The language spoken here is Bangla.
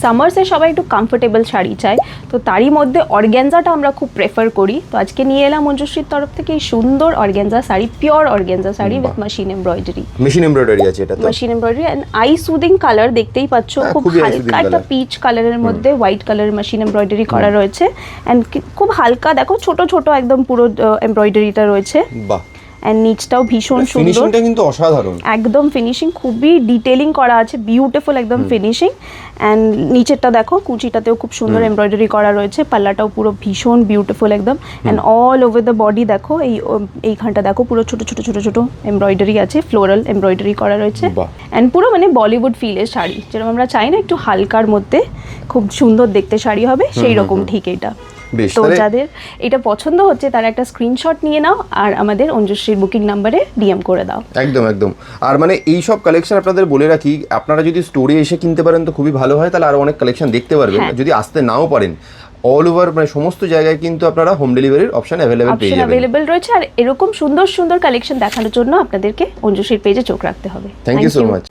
সামার্সে সবাই একটু কমফোর্টেবল শাড়ি চায়, তো তারই মধ্যে অর্গ্যানজাটা আমরা খুব প্রেফার করি। তো আজকে নিয়ে এলাম মঞ্জুশ্রীর তরফ থেকে এই সুন্দর organza sari, pure organza sari with machine embroidery. Machine embroidery আছে এটা, তো machine embroidery and eye soothing colour দেখতেই পাচ্ছ, খুব হালকা একটা পিচ কালারের মধ্যে হোয়াইট কালারের মেশিন এমব্রয়ডারি করা রয়েছে এন্ড খুব হালকা, দেখো ছোট ছোট একদম পুরো এমব্রয়ডারিটা রয়েছে। বাহ। এন্ড নিচটাও ভীষণ সুন্দর, ফিনিশিংটা কিন্তু অসাধারণ, একদম ফিনিশিং খুবই ডিটেইলিং করা আছে, বিউটিফুল একদম ফিনিশিং। এন্ড নিচেরটা দেখো, কুচিটাতেও খুব সুন্দর এমব্রয়ডারি করা রয়েছে, পাল্লাটাও পুরো ভীষণ বিউটিফুল একদম। And all over the body দেখো, এইখানটা দেখো পুরো ছোট ছোট ছোট ছোট এমব্রয়ডারি আছে, ফ্লোরাল এমব্রয়ডারি করা রয়েছে। এন্ড পুরো মানে বলিউড ফিলের শাড়ি, যেরকম আমরা চাই না একটু হালকার মধ্যে খুব সুন্দর দেখতে শাড়ি হবে, সেই রকম ঠিক এটা। তো যাদের এটা পছন্দ হচ্ছে তারা একটা স্ক্রিনশট নিয়ে নাও আর আমাদের অঞ্জুশ্রীর বুকিং নাম্বারে ডিএম করে দাও। একদম একদম। আর মানে এই সব কালেকশন আপনাদের বলে রাখি, আপনারা যদি স্টোরে এসে কিনতে পারেন তো খুবই ভালো হয়, তাহলে আরো অনেক কালেকশন দেখতে পারবেন। যদি আসতে নাও পারেন, অল ওভার মানে সমস্ত জায়গায় কিন্তু আপনারা হোম ডেলিভারির অপশন অ্যাভেলেবল রয়েছে। আর এরকম সুন্দর সুন্দর কালেকশন দেখানোর জন্য আপনাদেরকে অঞ্জুশ্রীর পেজে চোখ রাখতে হবে। Thank you so much.